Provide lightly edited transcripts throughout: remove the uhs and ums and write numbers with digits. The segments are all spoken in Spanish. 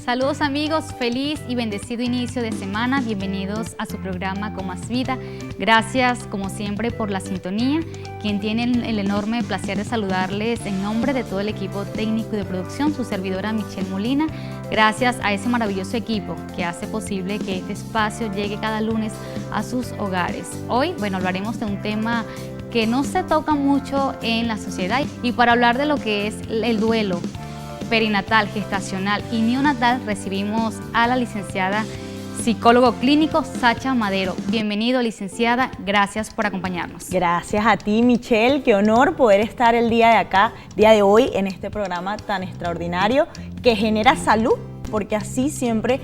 Saludos amigos, feliz y bendecido inicio de semana. Bienvenidos a su programa Con Más Vida. Gracias como siempre por la sintonía. Quien tiene el enorme placer de saludarles en nombre de todo el equipo técnico y de producción, su servidora Michelle Molina. Gracias a ese maravilloso equipo que hace posible que este espacio llegue cada lunes a sus hogares. Hoy, hablaremos de un tema que no se toca mucho en la sociedad, y para hablar de lo que es el duelo perinatal, gestacional y neonatal recibimos a la licenciada psicólogo clínico Sacha Madero. Bienvenido, licenciada, gracias por acompañarnos. Gracias a ti, Michelle, qué honor poder estar el día de hoy en este programa tan extraordinario que genera salud, porque así siempre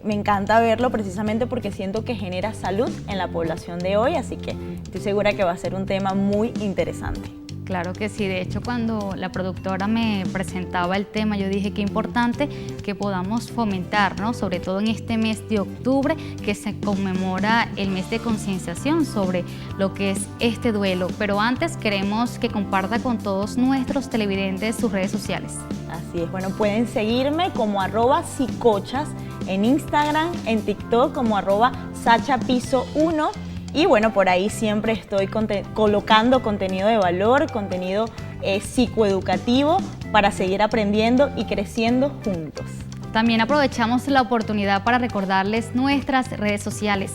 me encanta verlo, precisamente porque siento que genera salud en la población de hoy, así que estoy segura que va a ser un tema muy interesante. Claro que sí, de hecho cuando la productora me presentaba el tema yo dije qué importante que podamos fomentar, ¿no? Sobre todo en este mes de octubre que se conmemora el mes de concienciación sobre lo que es este duelo, pero antes queremos que comparta con todos nuestros televidentes sus redes sociales. Así es, pueden seguirme como @sicochas en Instagram, en TikTok como @sachapiso1. Y por ahí siempre estoy colocando contenido de valor, contenido psicoeducativo para seguir aprendiendo y creciendo juntos. También aprovechamos la oportunidad para recordarles nuestras redes sociales,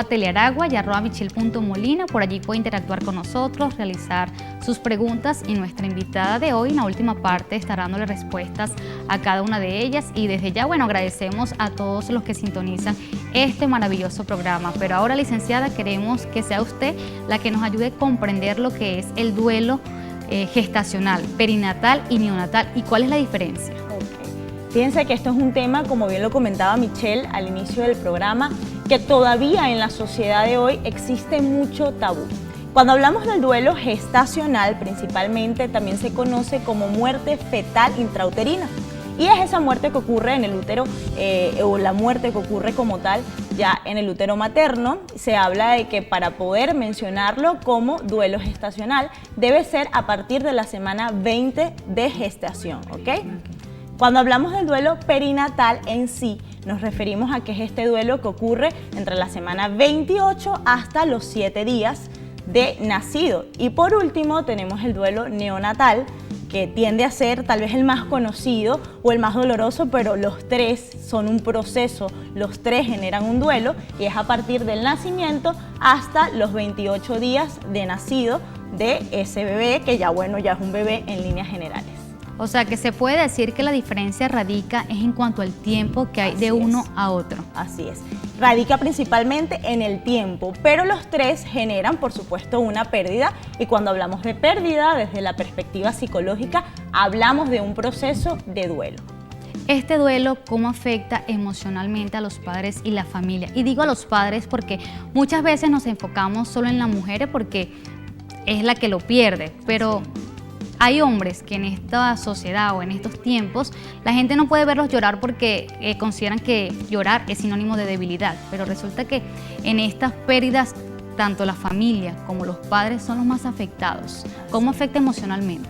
@telearagua y @michelle.molina. Por allí puede interactuar con nosotros, realizar sus preguntas y nuestra invitada de hoy en la última parte estará dándole respuestas a cada una de ellas. Y desde ya, agradecemos a todos los que sintonizan este maravilloso programa. Pero ahora, licenciada, queremos que sea usted la que nos ayude a comprender lo que es el duelo gestacional, perinatal y neonatal y cuál es la diferencia. Fíjense que esto es un tema, como bien lo comentaba Michelle al inicio del programa, que todavía en la sociedad de hoy existe mucho tabú. Cuando hablamos del duelo gestacional, principalmente también se conoce como muerte fetal intrauterina. Y es esa muerte que ocurre en el útero, o la muerte que ocurre como tal ya en el útero materno. Se habla de que para poder mencionarlo como duelo gestacional debe ser a partir de la semana 20 de gestación, ¿ok? Cuando hablamos del duelo perinatal en sí, nos referimos a que es este duelo que ocurre entre la semana 28 hasta los 7 días de nacido. Y por último tenemos el duelo neonatal, que tiende a ser tal vez el más conocido o el más doloroso, pero los tres son un proceso, los tres generan un duelo y es a partir del nacimiento hasta los 28 días de nacido de ese bebé, que ya es un bebé en líneas generales. O sea que se puede decir que la diferencia radica es en cuanto al tiempo que hay de uno a otro. Así es, radica principalmente en el tiempo, pero los tres generan por supuesto una pérdida, y cuando hablamos de pérdida desde la perspectiva psicológica hablamos de un proceso de duelo. Este duelo, ¿cómo afecta emocionalmente a los padres y la familia? Y digo a los padres porque muchas veces nos enfocamos solo en la mujer porque es la que lo pierde, pero hay hombres que en esta sociedad o en estos tiempos la gente no puede verlos llorar porque consideran que llorar es sinónimo de debilidad, pero resulta que en estas pérdidas tanto la familia como los padres son los más afectados. ¿Cómo afecta emocionalmente?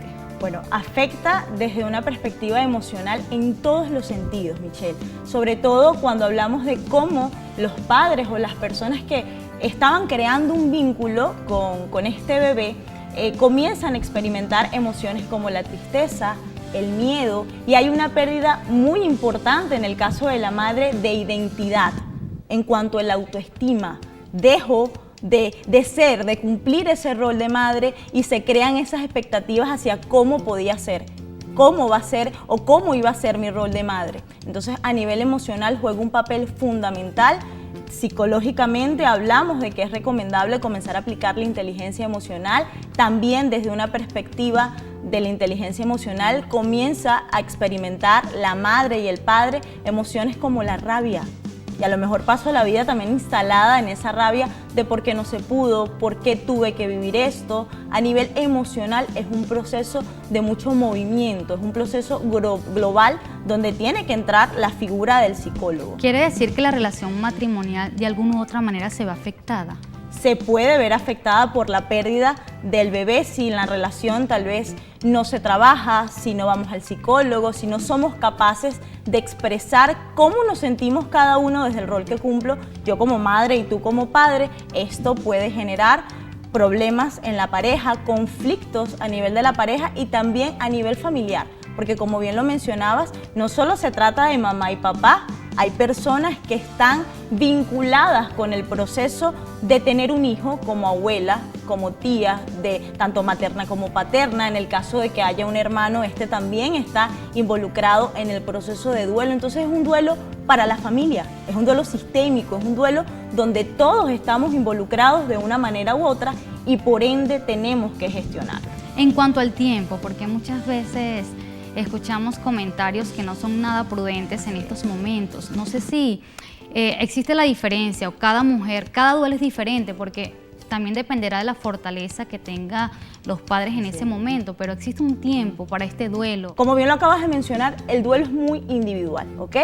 Afecta desde una perspectiva emocional en todos los sentidos, Michelle, sobre todo cuando hablamos de cómo los padres o las personas que estaban creando un vínculo con este bebé comienzan a experimentar emociones como la tristeza, el miedo, y hay una pérdida muy importante en el caso de la madre de identidad en cuanto a la autoestima. Dejo de cumplir ese rol de madre y se crean esas expectativas hacia cómo podía ser, cómo va a ser o cómo iba a ser mi rol de madre. Entonces, a nivel emocional juega un papel fundamental. Psicológicamente hablamos de que es recomendable comenzar a aplicar la inteligencia emocional. También desde una perspectiva de la inteligencia emocional comienza a experimentar la madre y el padre emociones como la rabia. Y a lo mejor paso la vida también instalada en esa rabia de por qué no se pudo, por qué tuve que vivir esto. A nivel emocional es un proceso de mucho movimiento, es un proceso global donde tiene que entrar la figura del psicólogo. ¿Quiere decir que la relación matrimonial de alguna u otra manera se ve afectada? se puede ver afectada por la pérdida del bebé si en la relación tal vez no se trabaja, si no vamos al psicólogo, si no somos capaces de expresar cómo nos sentimos cada uno desde el rol que cumplo, yo como madre y tú como padre. Esto puede generar problemas en la pareja, conflictos a nivel de la pareja y también a nivel familiar, porque como bien lo mencionabas, no solo se trata de mamá y papá, hay personas que están vinculadas con el proceso de tener un hijo, como abuela, como tía, de tanto materna como paterna. En el caso de que haya un hermano, este también está involucrado en el proceso de duelo. Entonces es un duelo para la familia, es un duelo sistémico, es un duelo donde todos estamos involucrados de una manera u otra y por ende tenemos que gestionarlo. En cuanto al tiempo, porque muchas veces escuchamos comentarios que no son nada prudentes en estos momentos. No sé si existe la diferencia o cada mujer, cada duelo es diferente porque también dependerá de la fortaleza que tenga los padres en ese momento, pero existe un tiempo para este duelo. Como bien lo acabas de mencionar, el duelo es muy individual, ¿ok?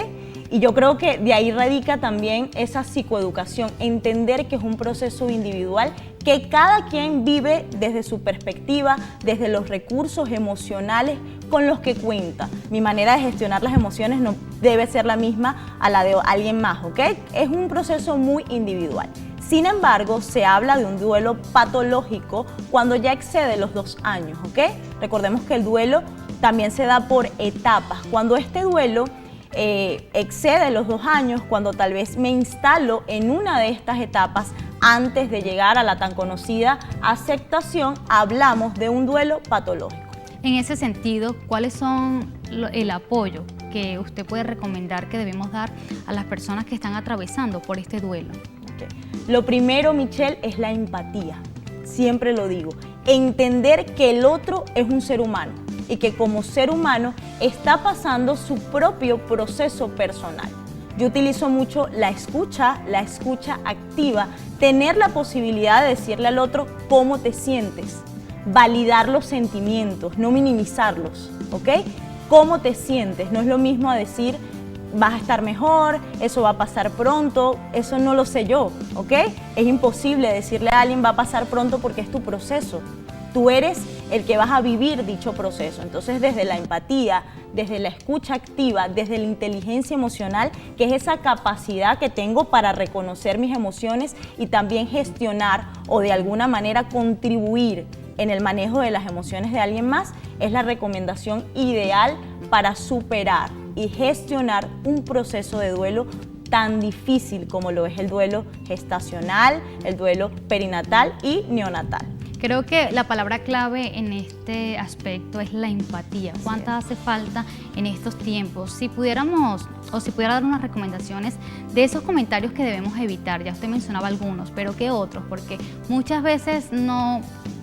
Y yo creo que de ahí radica también esa psicoeducación, entender que es un proceso individual, que cada quien vive desde su perspectiva, desde los recursos emocionales con los que cuenta. Mi manera de gestionar las emociones no debe ser la misma a la de alguien más, ¿ok? Es un proceso muy individual. Sin embargo, se habla de un duelo patológico cuando ya excede los 2 años, ¿ok? Recordemos que el duelo también se da por etapas. Cuando este duelo excede los 2 años, cuando tal vez me instalo en una de estas etapas antes de llegar a la tan conocida aceptación, hablamos de un duelo patológico. En ese sentido, ¿cuáles son el apoyo que usted puede recomendar que debemos dar a las personas que están atravesando por este duelo? Okay. Lo primero, Michelle, es la empatía. Siempre lo digo. Entender que el otro es un ser humano y que como ser humano está pasando su propio proceso personal. Yo utilizo mucho la escucha activa, tener la posibilidad de decirle al otro cómo te sientes, validar los sentimientos, no minimizarlos, ¿ok? ¿Cómo te sientes? No es lo mismo a decir vas a estar mejor, eso va a pasar pronto, eso no lo sé yo, ¿ok? Es imposible decirle a alguien va a pasar pronto porque es tu proceso. Tú eres el que vas a vivir dicho proceso. Entonces, desde la empatía, desde la escucha activa, desde la inteligencia emocional, que es esa capacidad que tengo para reconocer mis emociones y también gestionar o de alguna manera contribuir en el manejo de las emociones de alguien más, es la recomendación ideal para superar y gestionar un proceso de duelo tan difícil como lo es el duelo gestacional, el duelo perinatal y neonatal. Creo que la palabra clave en este aspecto es la empatía. ¿Cuánta hace falta en estos tiempos? Si pudiéramos, o si pudiera dar unas recomendaciones de esos comentarios que debemos evitar, ya usted mencionaba algunos, pero ¿qué otros? Porque muchas veces no,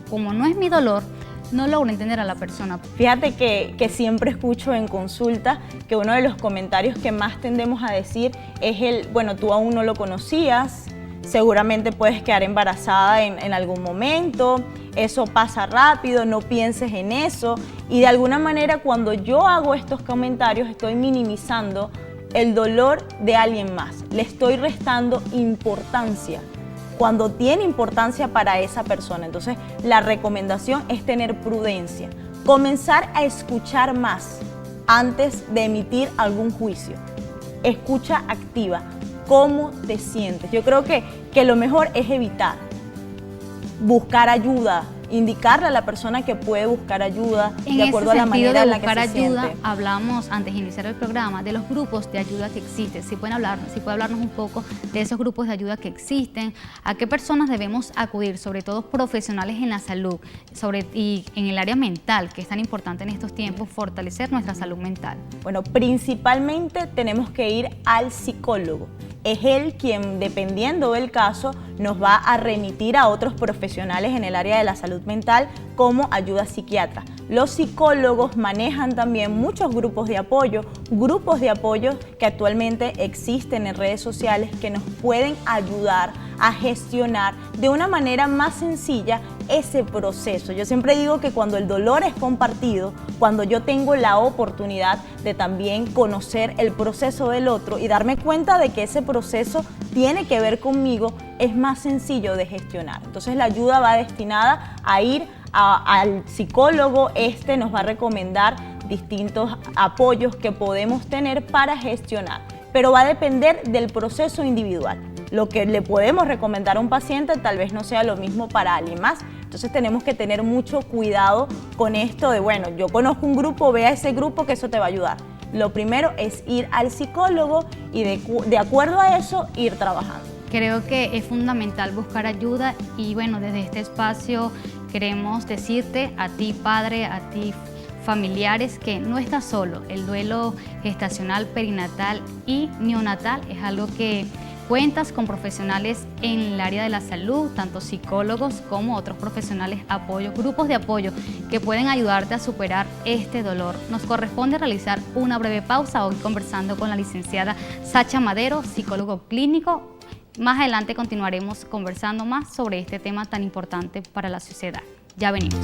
como no es mi dolor, no logro entender a la persona. Fíjate que siempre escucho en consulta que uno de los comentarios que más tendemos a decir es el, bueno, tú aún no lo conocías, seguramente puedes quedar embarazada en algún momento, eso pasa rápido, no pienses en eso. Y de alguna manera cuando yo hago estos comentarios estoy minimizando el dolor de alguien más, le estoy restando importancia cuando tiene importancia para esa persona. Entonces la recomendación es tener prudencia, comenzar a escuchar más antes de emitir algún juicio. Escucha activa. ¿Cómo te sientes? Yo creo que lo mejor es evitar, buscar ayuda, indicarle a la persona que puede buscar ayuda de acuerdo a la manera en la que se siente. En ese sentido de buscar ayuda, hablamos antes de iniciar el programa de los grupos de ayuda que existen. Si puede hablarnos un poco de esos grupos de ayuda que existen, a qué personas debemos acudir, sobre todo profesionales en la salud y en el área mental, que es tan importante en estos tiempos, fortalecer nuestra salud mental. Bueno, principalmente tenemos que ir al psicólogo. Es él quien, dependiendo del caso, nos va a remitir a otros profesionales en el área de la salud mental como ayuda psiquiatra. Los psicólogos manejan también muchos grupos de apoyo que actualmente existen en redes sociales que nos pueden ayudar a gestionar de una manera más sencilla ese proceso. Yo siempre digo que cuando el dolor es compartido, cuando yo tengo la oportunidad de también conocer el proceso del otro y darme cuenta de que ese proceso tiene que ver conmigo, es más sencillo de gestionar. Entonces la ayuda va destinada a ir al psicólogo. Este nos va a recomendar distintos apoyos que podemos tener para gestionar, pero va a depender del proceso individual. Lo que le podemos recomendar a un paciente tal vez no sea lo mismo para alguien más. Entonces tenemos que tener mucho cuidado con esto de, bueno, yo conozco un grupo, ve a ese grupo que eso te va a ayudar. Lo primero es ir al psicólogo y de acuerdo a eso ir trabajando. Creo que es fundamental buscar ayuda y bueno, desde este espacio queremos decirte a ti padre, a ti familiares, que no estás solo. El duelo gestacional, perinatal y neonatal es algo que cuentas con profesionales en el área de la salud, tanto psicólogos como otros profesionales, apoyo, grupos de apoyo que pueden ayudarte a superar este dolor. Nos corresponde realizar una breve pausa hoy conversando con la licenciada Sacha Madero, psicólogo clínico. Más adelante continuaremos conversando más sobre este tema tan importante para la sociedad. Ya venimos.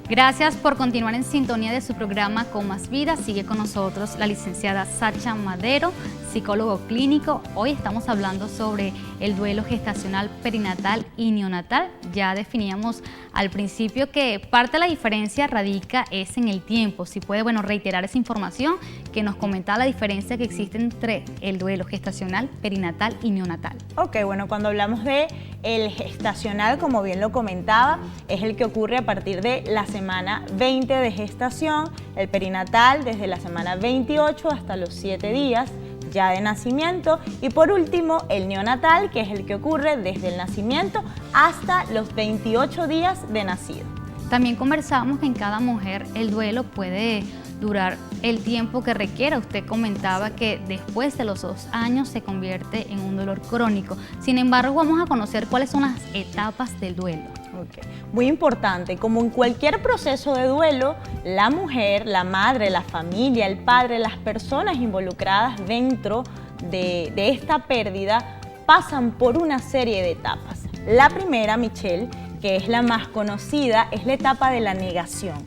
Gracias por continuar en sintonía de su programa Con Más Vida. Sigue con nosotros la licenciada Sacha Madero, psicólogo clínico. Hoy estamos hablando sobre el duelo gestacional, perinatal y neonatal. Ya definíamos al principio que parte de la diferencia radica es en el tiempo. Si puede, bueno, reiterar esa información que nos comentaba la diferencia que existe entre el duelo gestacional, perinatal y neonatal. Ok, bueno, cuando hablamos de el gestacional, como bien lo comentaba, es el que ocurre a partir de la semana 20 de gestación, el perinatal desde la semana 28 hasta los 7 días ya de nacimiento, y por último el neonatal, que es el que ocurre desde el nacimiento hasta los 28 días de nacido. También conversamos que en cada mujer el duelo puede durar el tiempo que requiera. Usted comentaba que después de los 2 años se convierte en un dolor crónico. Sin embargo, vamos a conocer cuáles son las etapas del duelo. Okay. Muy importante, como en cualquier proceso de duelo, la mujer, la madre, la familia, el padre, las personas involucradas dentro de esta pérdida pasan por una serie de etapas. La primera, Michelle, que es la más conocida, es la etapa de la negación.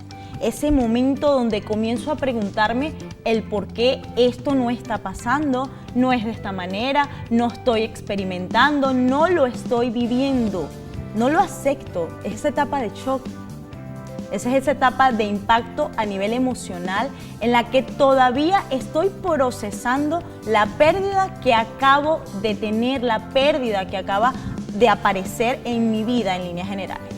Ese momento donde comienzo a preguntarme el por qué esto no está pasando, no es de esta manera, no estoy experimentando, no lo estoy viviendo. No lo acepto, es esa etapa de shock, esa es esa etapa de impacto a nivel emocional en la que todavía estoy procesando la pérdida que acabo de tener, la pérdida que acaba de aparecer en mi vida en líneas generales.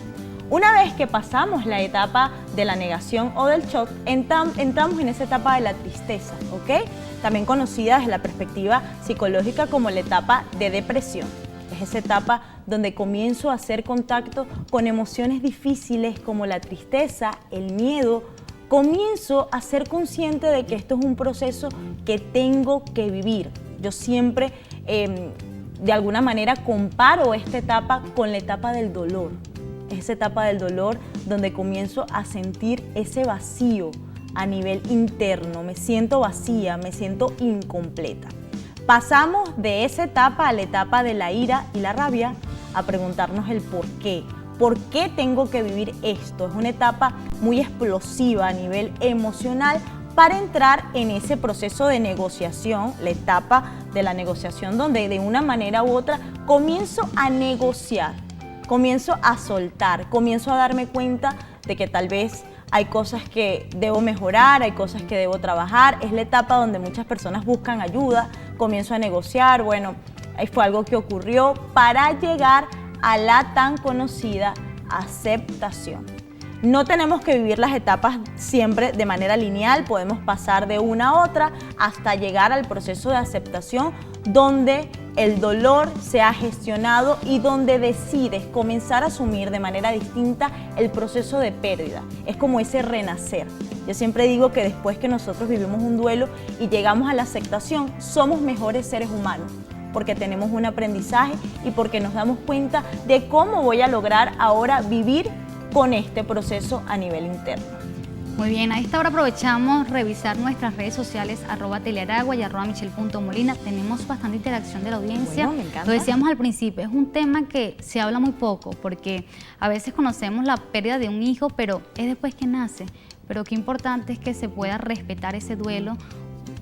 Una vez que pasamos la etapa de la negación o del shock, entramos en esa etapa de la tristeza, ¿ok? También conocida desde la perspectiva psicológica como la etapa de depresión. Es esa etapa donde comienzo a hacer contacto con emociones difíciles como la tristeza, el miedo. Comienzo a ser consciente de que esto es un proceso que tengo que vivir. Yo siempre, de alguna manera, comparo esta etapa con la etapa del dolor. Es esa etapa del dolor donde comienzo a sentir ese vacío a nivel interno. Me siento vacía, me siento incompleta. Pasamos de esa etapa a la etapa de la ira y la rabia, a preguntarnos el por qué. ¿Por qué tengo que vivir esto? Es una etapa muy explosiva a nivel emocional para entrar en ese proceso de negociación, la etapa de la negociación donde de una manera u otra comienzo a negociar, comienzo a soltar, comienzo a darme cuenta de que tal vez hay cosas que debo mejorar, hay cosas que debo trabajar. Es la etapa donde muchas personas buscan ayuda, comienzo a negociar. Bueno, fue algo que ocurrió para llegar a la tan conocida aceptación. No tenemos que vivir las etapas siempre de manera lineal, podemos pasar de una a otra hasta llegar al proceso de aceptación donde el dolor sea gestionado y donde decides comenzar a asumir de manera distinta el proceso de pérdida. Es como ese renacer. Yo siempre digo que después que nosotros vivimos un duelo y llegamos a la aceptación, somos mejores seres humanos, porque tenemos un aprendizaje y porque nos damos cuenta de cómo voy a lograr ahora vivir con este proceso a nivel interno. Muy bien, a esta hora aprovechamos revisar nuestras redes sociales @telearagua y @michelle.molina. Tenemos bastante interacción de la audiencia. Bueno, me encanta. Lo decíamos al principio, es un tema que se habla muy poco porque a veces conocemos la pérdida de un hijo, pero es después que nace. Pero qué importante es que se pueda respetar ese duelo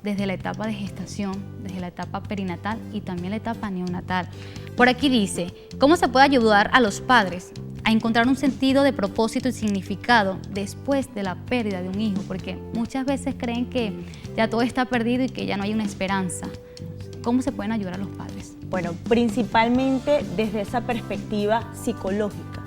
desde la etapa de gestación, desde la etapa perinatal y también la etapa neonatal. Por aquí dice, ¿cómo se puede ayudar a los padres a encontrar un sentido de propósito y significado después de la pérdida de un hijo? Porque muchas veces creen que ya todo está perdido y que ya no hay una esperanza. ¿Cómo se pueden ayudar a los padres? Bueno, principalmente desde esa perspectiva psicológica,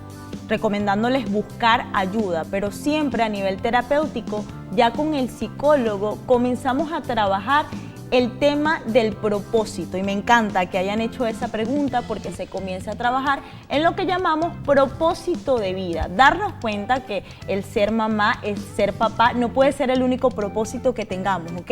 recomendándoles buscar ayuda, pero siempre a nivel terapéutico, ya con el psicólogo comenzamos a trabajar el tema del propósito, y me encanta que hayan hecho esa pregunta porque se comienza a trabajar en lo que llamamos propósito de vida. Darnos cuenta que el ser mamá, el ser papá, no puede ser el único propósito que tengamos, ¿ok?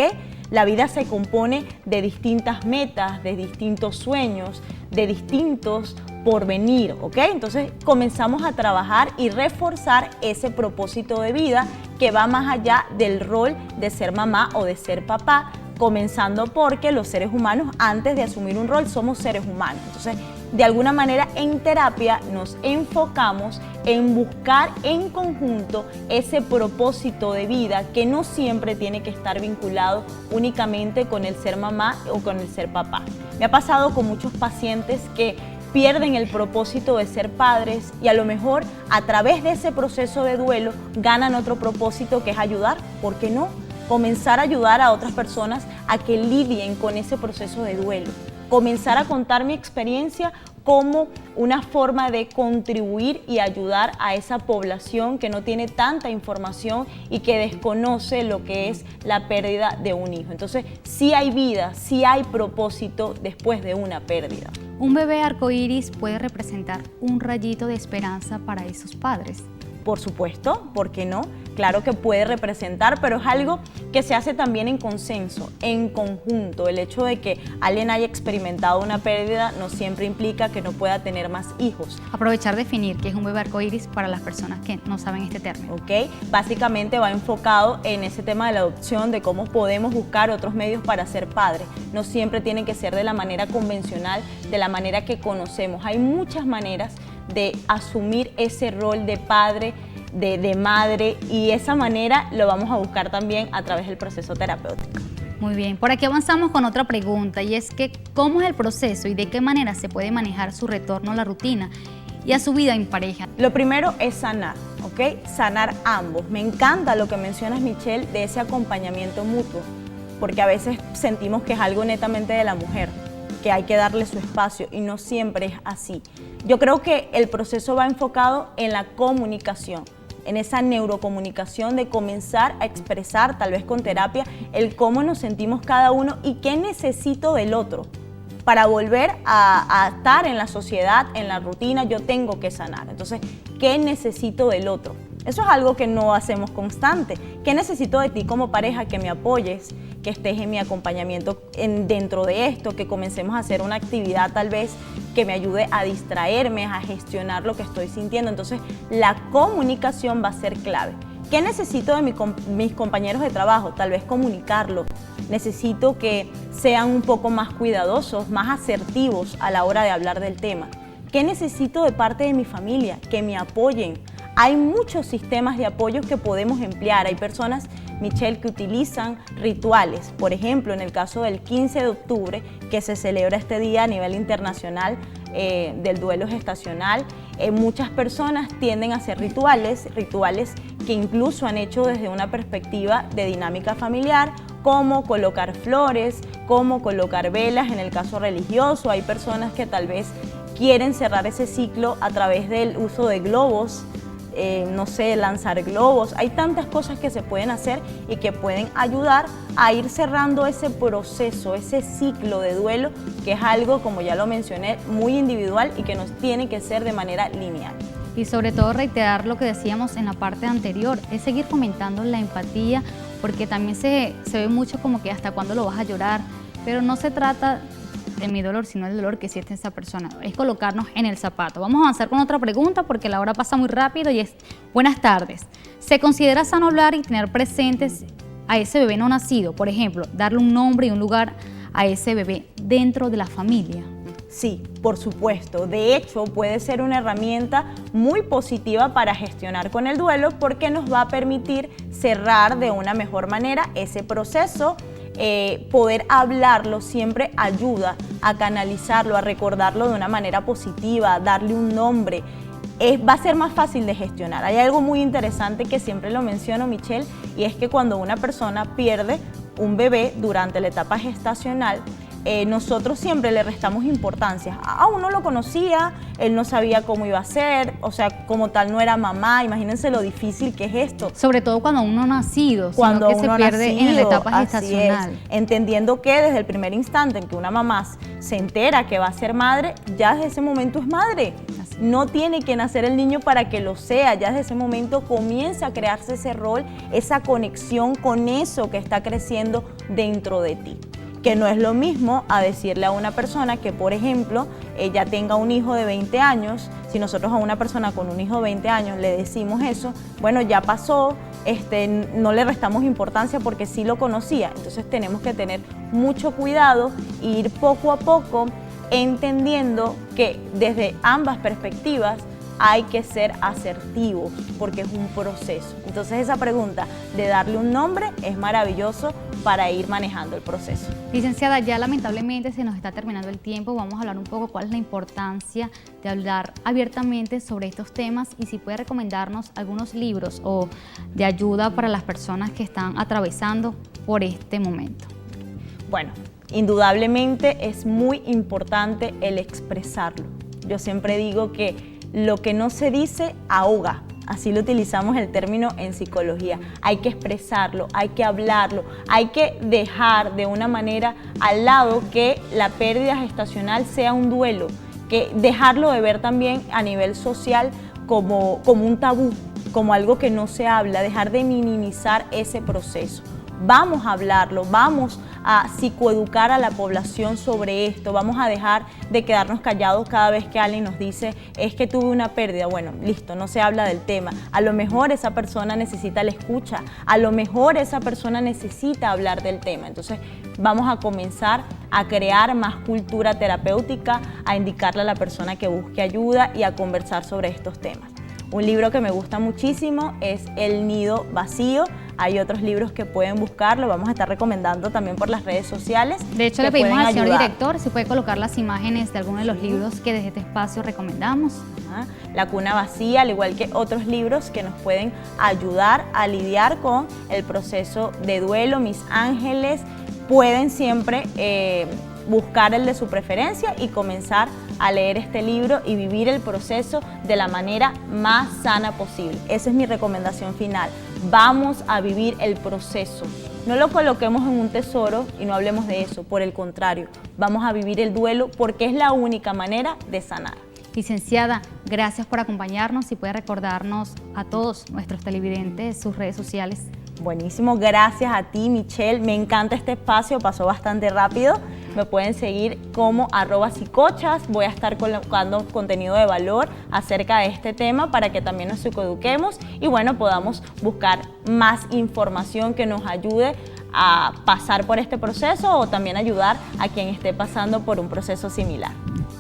La vida se compone de distintas metas, de distintos sueños, de distintos porvenir, ¿ok? Entonces comenzamos a trabajar y reforzar ese propósito de vida que va más allá del rol de ser mamá o de ser papá, comenzando porque los seres humanos, antes de asumir un rol, somos seres humanos. Entonces, de alguna manera, en terapia nos enfocamos en buscar en conjunto ese propósito de vida que no siempre tiene que estar vinculado únicamente con el ser mamá o con el ser papá. Me ha pasado con muchos pacientes que pierden el propósito de ser padres y a lo mejor a través de ese proceso de duelo ganan otro propósito que es ayudar. ¿Por qué no? Comenzar a ayudar a otras personas a que lidien con ese proceso de duelo. Comenzar a contar mi experiencia como una forma de contribuir y ayudar a esa población que no tiene tanta información y que desconoce lo que es la pérdida de un hijo. Entonces, sí hay vida, sí hay propósito después de una pérdida. Un bebé arcoíris puede representar un rayito de esperanza para esos padres. Por supuesto, ¿por qué no? Claro que puede representar, pero es algo que se hace también en consenso, en conjunto. El hecho de que alguien haya experimentado una pérdida no siempre implica que no pueda tener más hijos. Aprovechar de definir qué es un bebé arcoíris para las personas que no saben este término. ¿Ok? Básicamente va enfocado en ese tema de la adopción, de cómo podemos buscar otros medios para ser padres. No siempre tienen que ser de la manera convencional, de la manera que conocemos. Hay muchas maneras de asumir ese rol de padre, de madre, y esa manera lo vamos a buscar también a través del proceso terapéutico. Muy bien, por aquí avanzamos con otra pregunta y es que ¿cómo es el proceso y de qué manera se puede manejar su retorno a la rutina y a su vida en pareja? Lo primero es sanar, ¿ok? Sanar ambos. Me encanta lo que mencionas, Michelle, de ese acompañamiento mutuo, porque a veces sentimos que es algo netamente de la mujer, que hay que darle su espacio y no siempre es así. Yo creo que el proceso va enfocado en la comunicación, en esa neurocomunicación de comenzar a expresar, tal vez con terapia, el cómo nos sentimos cada uno y qué necesito del otro. Para volver a estar en la sociedad, en la rutina, yo tengo que sanar. Entonces, ¿qué necesito del otro? Eso es algo que no hacemos constante. ¿Qué necesito de ti como pareja? Que me apoyes, que estés en mi acompañamiento dentro de esto, que comencemos a hacer una actividad tal vez que me ayude a distraerme, a gestionar lo que estoy sintiendo. Entonces, la comunicación va a ser clave. ¿Qué necesito de mis compañeros de trabajo? Tal vez comunicarlo. Necesito que sean un poco más cuidadosos, más asertivos a la hora de hablar del tema. ¿Qué necesito de parte de mi familia? Que me apoyen. Hay muchos sistemas de apoyo que podemos emplear. Hay personas, Michelle, que utilizan rituales. Por ejemplo, en el caso del 15 de octubre, que se celebra este día a nivel internacional del duelo gestacional, muchas personas tienden a hacer rituales que incluso han hecho desde una perspectiva de dinámica familiar, como colocar flores, como colocar velas en el caso religioso. Hay personas que tal vez quieren cerrar ese ciclo a través del uso de globos, no sé, lanzar globos. Hay tantas cosas que se pueden hacer y que pueden ayudar a ir cerrando ese proceso, ese ciclo de duelo, que es algo, como ya lo mencioné, muy individual y que nos tiene que ser de manera lineal. Y sobre todo reiterar lo que decíamos en la parte anterior, es seguir fomentando la empatía, porque también se ve mucho como que hasta cuándo lo vas a llorar, pero no se trata de mi dolor, sino el dolor que siente esa persona, es colocarnos en el zapato. Vamos a avanzar con otra pregunta porque la hora pasa muy rápido y es, buenas tardes, ¿se considera sano hablar y tener presentes a ese bebé no nacido? Por ejemplo, darle un nombre y un lugar a ese bebé dentro de la familia. Sí, por supuesto. De hecho, puede ser una herramienta muy positiva para gestionar con el duelo porque nos va a permitir cerrar de una mejor manera ese proceso. Poder hablarlo siempre ayuda a canalizarlo, a recordarlo de una manera positiva, darle un nombre. Va a ser más fácil de gestionar. Hay algo muy interesante que siempre lo menciono, Michelle, y es que cuando una persona pierde un bebé durante la etapa gestacional, nosotros siempre le restamos importancia. Aún no lo conocía, él no sabía cómo iba a ser, o sea, como tal no era mamá. Imagínense lo difícil que es esto. Sobre todo cuando uno no ha nacido, cuando sino que uno se pierde nacido, en la etapa gestacional. Entendiendo que desde el primer instante en que una mamá se entera que va a ser madre, ya desde ese momento es madre. No tiene que nacer el niño para que lo sea, ya desde ese momento comienza a crearse ese rol, esa conexión con eso que está creciendo dentro de ti. Que no es lo mismo a decirle a una persona que, por ejemplo, ella tenga un hijo de 20 años, si nosotros a una persona con un hijo de 20 años le decimos eso, bueno, ya pasó, no le restamos importancia porque sí lo conocía. Entonces tenemos que tener mucho cuidado e ir poco a poco entendiendo que desde ambas perspectivas hay que ser asertivos porque es un proceso. Entonces esa pregunta de darle un nombre es maravilloso para ir manejando el proceso. Licenciada, ya lamentablemente se nos está terminando el tiempo. Vamos a hablar un poco cuál es la importancia de hablar abiertamente sobre estos temas y si puede recomendarnos algunos libros o de ayuda para las personas que están atravesando por este momento. Bueno, indudablemente es muy importante el expresarlo. Yo siempre digo que lo que no se dice ahoga. Así lo utilizamos el término en psicología. Hay que expresarlo, hay que hablarlo, hay que dejar de una manera al lado que la pérdida gestacional sea un duelo, que dejarlo de ver también a nivel social como un tabú, como algo que no se habla, dejar de minimizar ese proceso. Vamos a hablarlo, vamos a psicoeducar a la población sobre esto, vamos a dejar de quedarnos callados cada vez que alguien nos dice es que tuve una pérdida. Bueno, listo, no se habla del tema. A lo mejor esa persona necesita la escucha, a lo mejor esa persona necesita hablar del tema. Entonces vamos a comenzar a crear más cultura terapéutica, a indicarle a la persona que busque ayuda y a conversar sobre estos temas. Un libro que me gusta muchísimo es El nido vacío. Hay otros libros que pueden buscar, lo vamos a estar recomendando también por las redes sociales. De hecho, le pedimos al señor director si puede colocar las imágenes de algunos de los libros que desde este espacio recomendamos. La cuna vacía, al igual que otros libros que nos pueden ayudar a lidiar con el proceso de duelo. Mis ángeles, pueden siempre buscar el de su preferencia y comenzar a leer este libro y vivir el proceso de la manera más sana posible. Esa es mi recomendación final. Vamos a vivir el proceso. No lo coloquemos en un tesoro y no hablemos de eso. Por el contrario, vamos a vivir el duelo porque es la única manera de sanar. Licenciada, gracias por acompañarnos y puede recordarnos a todos nuestros televidentes sus redes sociales. Buenísimo, gracias a ti, Michelle. Me encanta este espacio, pasó bastante rápido. Me pueden seguir como @psicochas. Voy a estar colocando contenido de valor acerca de este tema para que también nos psicoeduquemos y bueno, podamos buscar más información que nos ayude a pasar por este proceso o también ayudar a quien esté pasando por un proceso similar.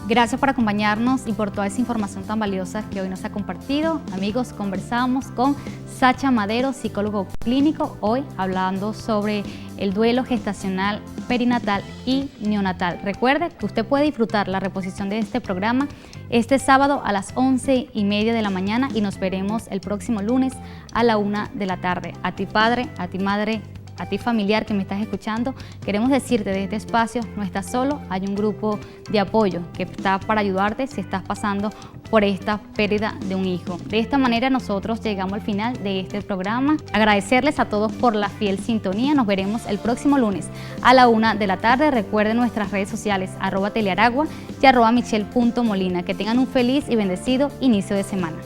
Gracias por acompañarnos y por toda esa información tan valiosa que hoy nos ha compartido. Amigos, conversamos con Sacha Madero, psicólogo clínico, hoy hablando sobre el duelo gestacional, perinatal y neonatal. Recuerde que usted puede disfrutar la reposición de este programa este sábado a las 11:30 de la mañana y nos veremos el próximo lunes a la 1 de la tarde. A ti padre, a ti madre, A ti familiar que me estás escuchando, queremos decirte de este espacio, no estás solo, hay un grupo de apoyo que está para ayudarte si estás pasando por esta pérdida de un hijo. De esta manera nosotros llegamos al final de este programa. Agradecerles a todos por la fiel sintonía. Nos veremos el próximo lunes a la 1 de la tarde. Recuerden nuestras redes sociales @telearagua y @michelle.molina. Que tengan un feliz y bendecido inicio de semana.